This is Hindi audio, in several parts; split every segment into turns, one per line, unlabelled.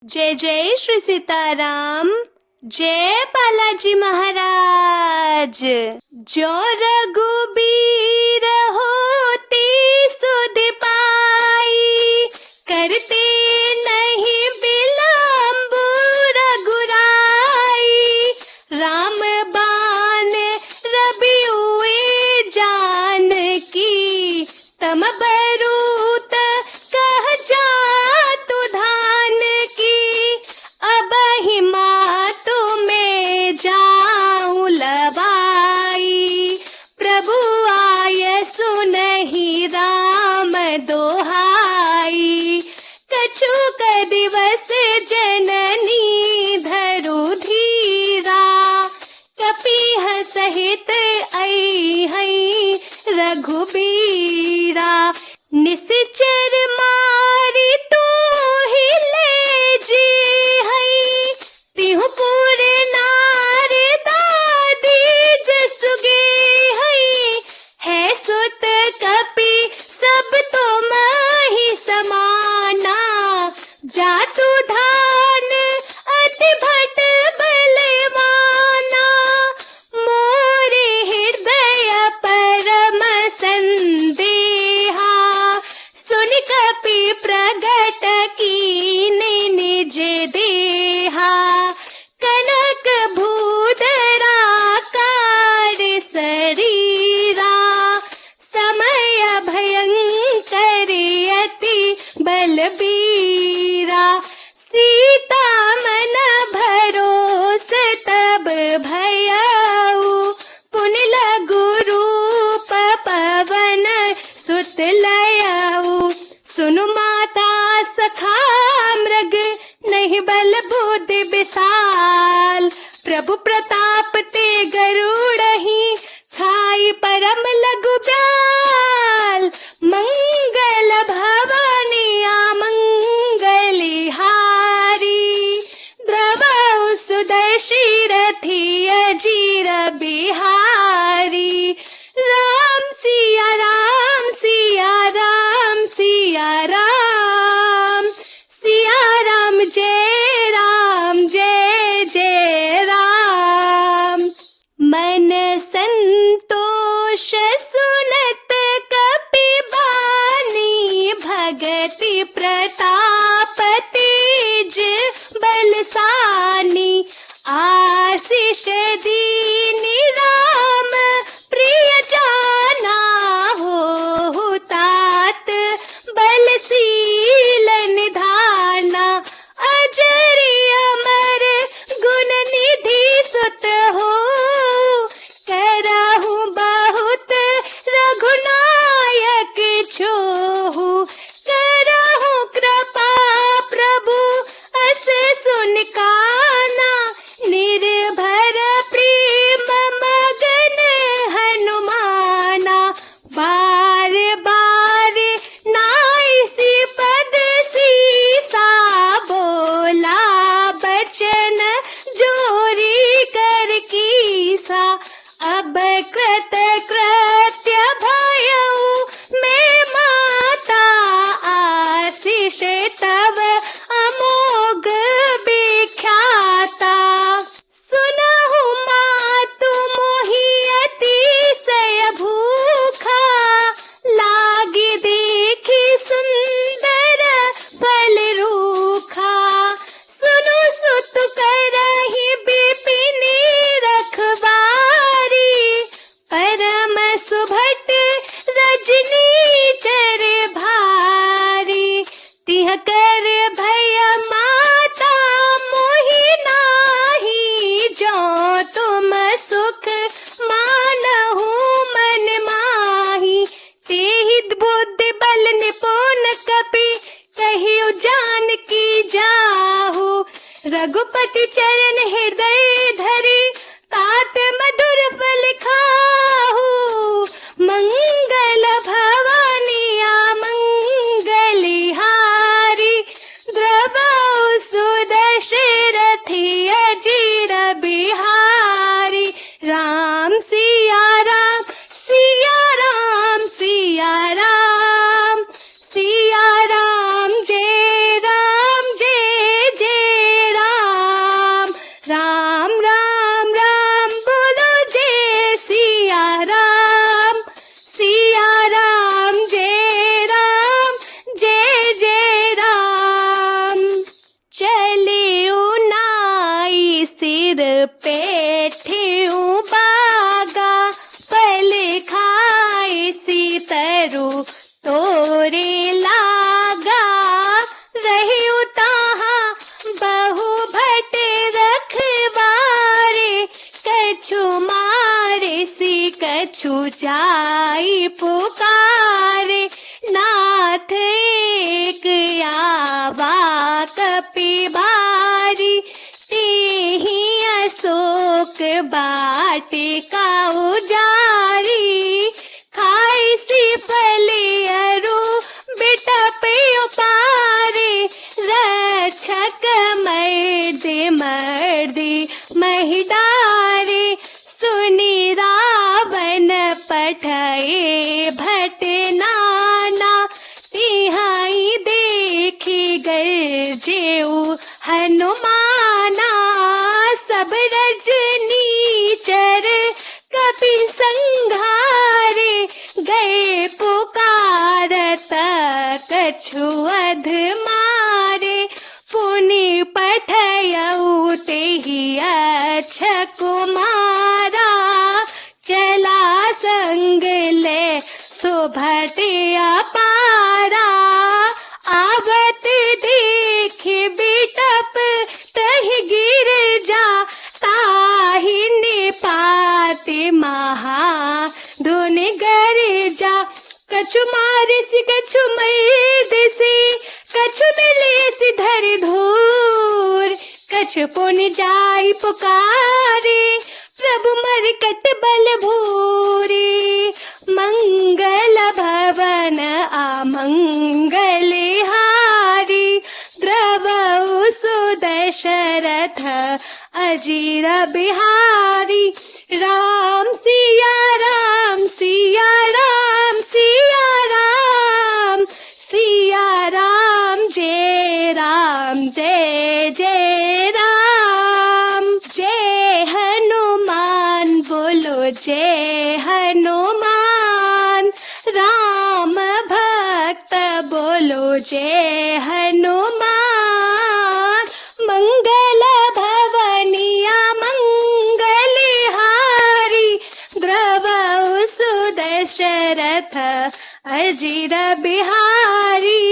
जय जय श्री सीताराम। जय बालाजी महाराज। जो रघुबीर होती सुध पाई, करते नहीं विलंब रघुराई। राम बाण रवि हुए जानकी, तम बरूत कह जातु धान की। अब हिमा तुम्हें जाऊं लवाई, प्रभु आय सुनहि राम दोहाई। कछुक दिवस जननी धरु धीरा, कपिह सहित अइहै रघुबीरा। निश्चर मारि तोहि लेजि है, तिहु पुर नारि दादी जसु गे है। सुत कपि सब तुमहि समाना, जातु धान अति भट बलवाना। मोरे हृदय परम संदेहा, सुन कपि प्रगट कीन्हि निज देहा। कनक भूधरा कार शरीरा, समय भयंकर अति बलबीरा। सीता मन भरोस तब भयउ, पुन लघु रूप पवन सुत लयउ। सुनु माता सखा मृग, नहीं बल बुद्धि विशाल। प्रभु प्रताप ते गरुड़हि, खाई परम लघु ब्याल। मंगल भवनि अमंगली हारी, द्रवउ सुदर्शि रथि अजीर बिहारी। राम सिया राम सिया राम सिया राम, सिया राम जय जय राम। मन संतोष सुनत कपि बानी, भगति प्रताप तेज बलसानी। आशीष दीनि राम प्रिय जाना, हो तात बलशील निधाना। अजरि अमर गुण निधि सुत हो, करहु बहुत रघुनायक छोहु। करहु कृपा प्रभु अस सुन काना, निर्भर प्रेम मगन हनुमाना। बार बार नाइसी पद सीसा, बोला बचन जोरी कर कीसा। अब कृत कृत्य भयउ मैं माता, आशीष तव अमोघ विख्याता। सुनहु मातु मोहि अतिशय भूखा, लागी देखी सुंदर फल रूखा। सुनु सुत करहि बिपिनी रखवारी, परम सुभट रजनी चर भारी। तिह कर भय माता मोहि नाही, जो तुम सुख मानहु मन माही। तेहि बुद्धि बल निपुण कपि, कहिउ जानकी जाहु। रघुपति चरण हृदय धरि, तात मधुर फल खाहु। मंगल भवनि अमंगली हारी, द्रवउ सुदर्शि रथि अजीर बिहारी। राम सिया राम सिया राम सिया राम, सिया राम जय जय पेठियों बागा, पल खाए सीतरु तोरे लागा। रही उताहा बहु भट रखवारे, कछु मारे सी कछु जाई पुकारे। नाथ एक आवा कपि भारी, तेहि अशोक वाटिका उजारी। खाई सी फले अरु बिटप उपारे, रक्षक मर्दे मर्दी महिडारे। सुनि रावण पठए भट नाना, तिहाई देखी गर्जेउ हनुमाना। सब रजनीचर कपि संघारे, गए पुकारत कछु अध मारे। पुनि पठयउ तेहि अच्छ कुमारा, चला संग ले सुभट अपारा। आवत देख बिटप तहि गिर जा, ताहि निपाति महा धुन गर जा। कछु मारिसि कछु मर्दिसि, कछु मिलिसि धरि धूर। कछु पुनि जाई पुकारे, प्रभु मरकट बल भूरी। मंगल भवन अमंगल हारी, द्रवउ सुदशरथ अजीर बिहारी। राम सिया राम सिया राम सिया राम, सिया राम जय जय राम। जय हनुमान बोलो जय हनुमान, राम भक्त बोलो जय हनुमान। मंगल भवनिया मंगल हारी, द्रवउ सुदशरथ अजीर बिहारी।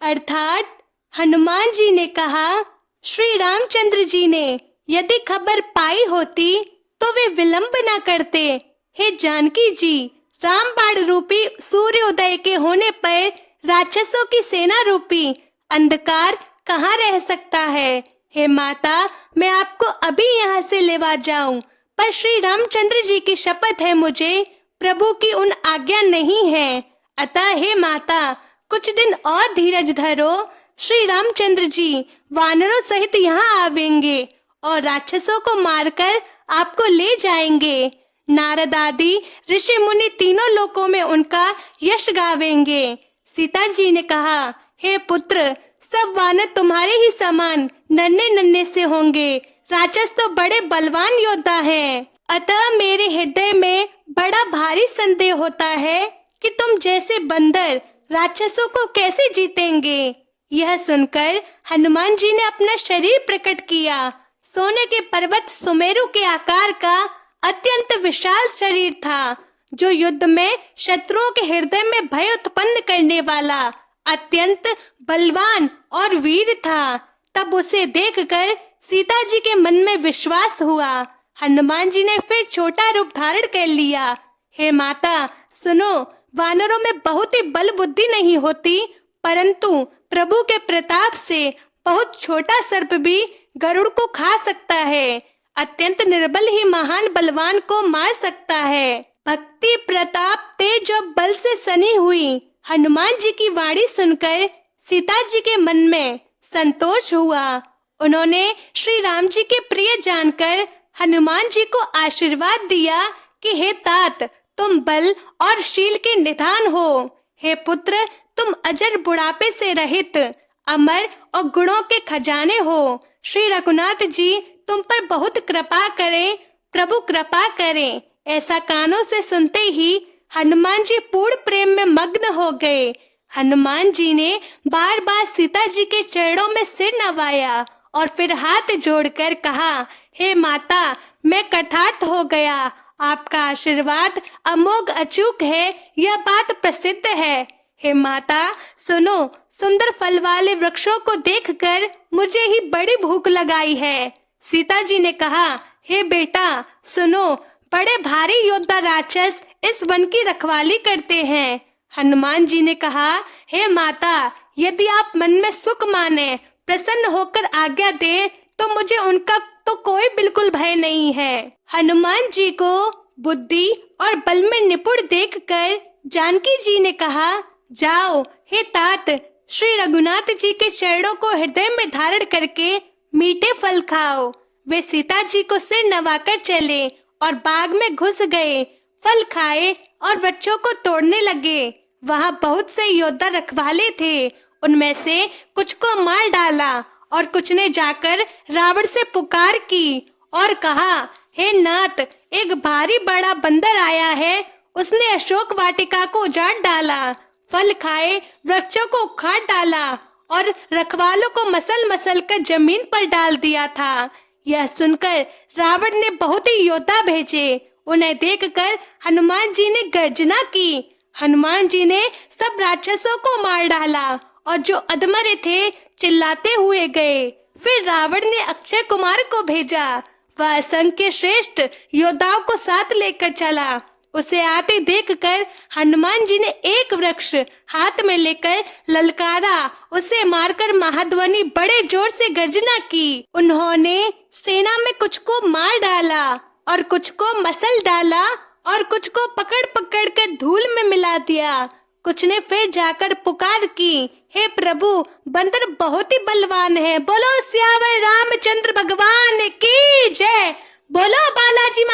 अर्थात हनुमान जी ने कहा, श्री रामचंद्र जी ने यदि खबर पाई होती तो वे विलंब न करते। हे जानकी जी, रामबाण रूपी सूर्योदय के होने पर राक्षसों की सेना रूपी अंधकार कहाँ रह सकता है। हे माता, मैं आपको अभी यहाँ से लेवा जाऊं, पर श्री रामचंद्र जी की शपथ है मुझे, प्रभु की उन आज्ञा नहीं है। अतः हे माता, कुछ दिन और धीरज धरो। श्री रामचंद्र जी वानरों सहित यहाँ आवेंगे और राक्षसों को मारकर आपको ले जाएंगे। नारद आदि ऋषि मुनि तीनों लोकों में उनका यश गावेंगे। सीता जी ने कहा, हे पुत्र, सब वानर तुम्हारे ही समान नन्हे नन्हे से होंगे। राक्षस तो बड़े बलवान योद्धा हैं। अतः मेरे हृदय में बड़ा भारी संदेह होता है कि तुम जैसे बंदर राक्षसों को कैसे जीतेंगे। यह सुनकर हनुमान जी ने अपना शरीर प्रकट किया। सोने के पर्वत सुमेरु के आकार का अत्यंत विशाल शरीर था, जो युद्ध में शत्रुओं के हृदय में भय उत्पन्न करने वाला अत्यंत बलवान और वीर था। तब उसे देखकर सीता जी के मन में विश्वास हुआ। हनुमान जी ने फिर छोटा रूप धारण कर लिया। हे माता, सुनो, वानरों में बहुत ही बल बुद्धि नहीं होती, परंतु प्रभु के प्रताप से बहुत छोटा सर्प भी गरुड़ को खा सकता है। अत्यंत निर्बल ही महान बलवान को मार सकता है। भक्ति, प्रताप, तेज और बल से सनी हुई हनुमान जी की वाणी सुनकर सीता जी के मन में संतोष हुआ। उन्होंने श्री राम जी के प्रिय जानकर हनुमान जी को आशीर्वाद दिया कि हे तात, तुम बल और शील के निधान हो। हे पुत्र, तुम अजर बुढ़ापे से रहित अमर और गुणों के खजाने हो। श्री रघुनाथ जी तुम पर बहुत कृपा करें, प्रभु कृपा करें। ऐसा कानों से सुनते ही हनुमान जी पूर्ण प्रेम में मग्न हो गए। हनुमान जी ने बार बार सीता जी के चरणों में सिर नवाया और फिर हाथ जोड़कर कहा, हे माता, मैं कृतार्थ हो गया। आपका आशीर्वाद अमोघ अचूक है, यह बात प्रसिद्ध है। हे माता सुनो, सुंदर फल वाले वृक्षों को देखकर मुझे ही बड़ी भूख लगाई है। सीता जी ने कहा, हे बेटा सुनो, बड़े भारी योद्धा राक्षस इस वन की रखवाली करते हैं। हनुमान जी ने कहा, हे माता, यदि आप मन में सुख माने, प्रसन्न होकर आज्ञा दे, तो मुझे उनका तो कोई बिल्कुल भय नहीं है। हनुमान जी को बुद्धि और बल में निपुण देखकर जानकी जी ने कहा, जाओ हे तात, श्री रघुनाथ जी के चरणों को हृदय में धारण करके मीठे फल खाओ। वे सीता जी को सिर नवाकर चले और बाग में घुस गए। फल खाए और वृक्षों को तोड़ने लगे। वहां बहुत से योद्धा रखवाले थे। उनमें से कुछ को मार डाला और कुछ ने जाकर रावण से पुकार की और कहा, हे नाथ, एक भारी बड़ा बंदर आया है। उसने अशोक वाटिका को उजाड़ डाला, फल खाए वृक्षों को उखाड़ डाला और रखवालों को मसल मसल कर जमीन पर डाल दिया था। यह सुनकर रावण ने बहुत ही योद्धा भेजे। उन्हें देखकर हनुमान जी ने गर्जना की। हनुमान जी ने सब राक्षसों को मार डाला और जो अधमरे थे चिल्लाते हुए गए। फिर रावण ने अक्षय कुमार को भेजा। वह असंख्य श्रेष्ठ योद्धाओं को साथ लेकर चला। उसे आते देखकर हनुमान जी ने एक वृक्ष हाथ में लेकर ललकारा। उसे मारकर महाध्वनि बड़े जोर से गर्जना की। उन्होंने सेना में कुछ को मार डाला और कुछ को मसल डाला और कुछ को पकड़ पकड़ कर धूल में मिला दिया। कुछ ने फिर जाकर पुकार की, हे प्रभु, बंदर बहुत ही बलवान है। बोलो सियावर रामचंद्र भगवान की जय। बोलो बालाजी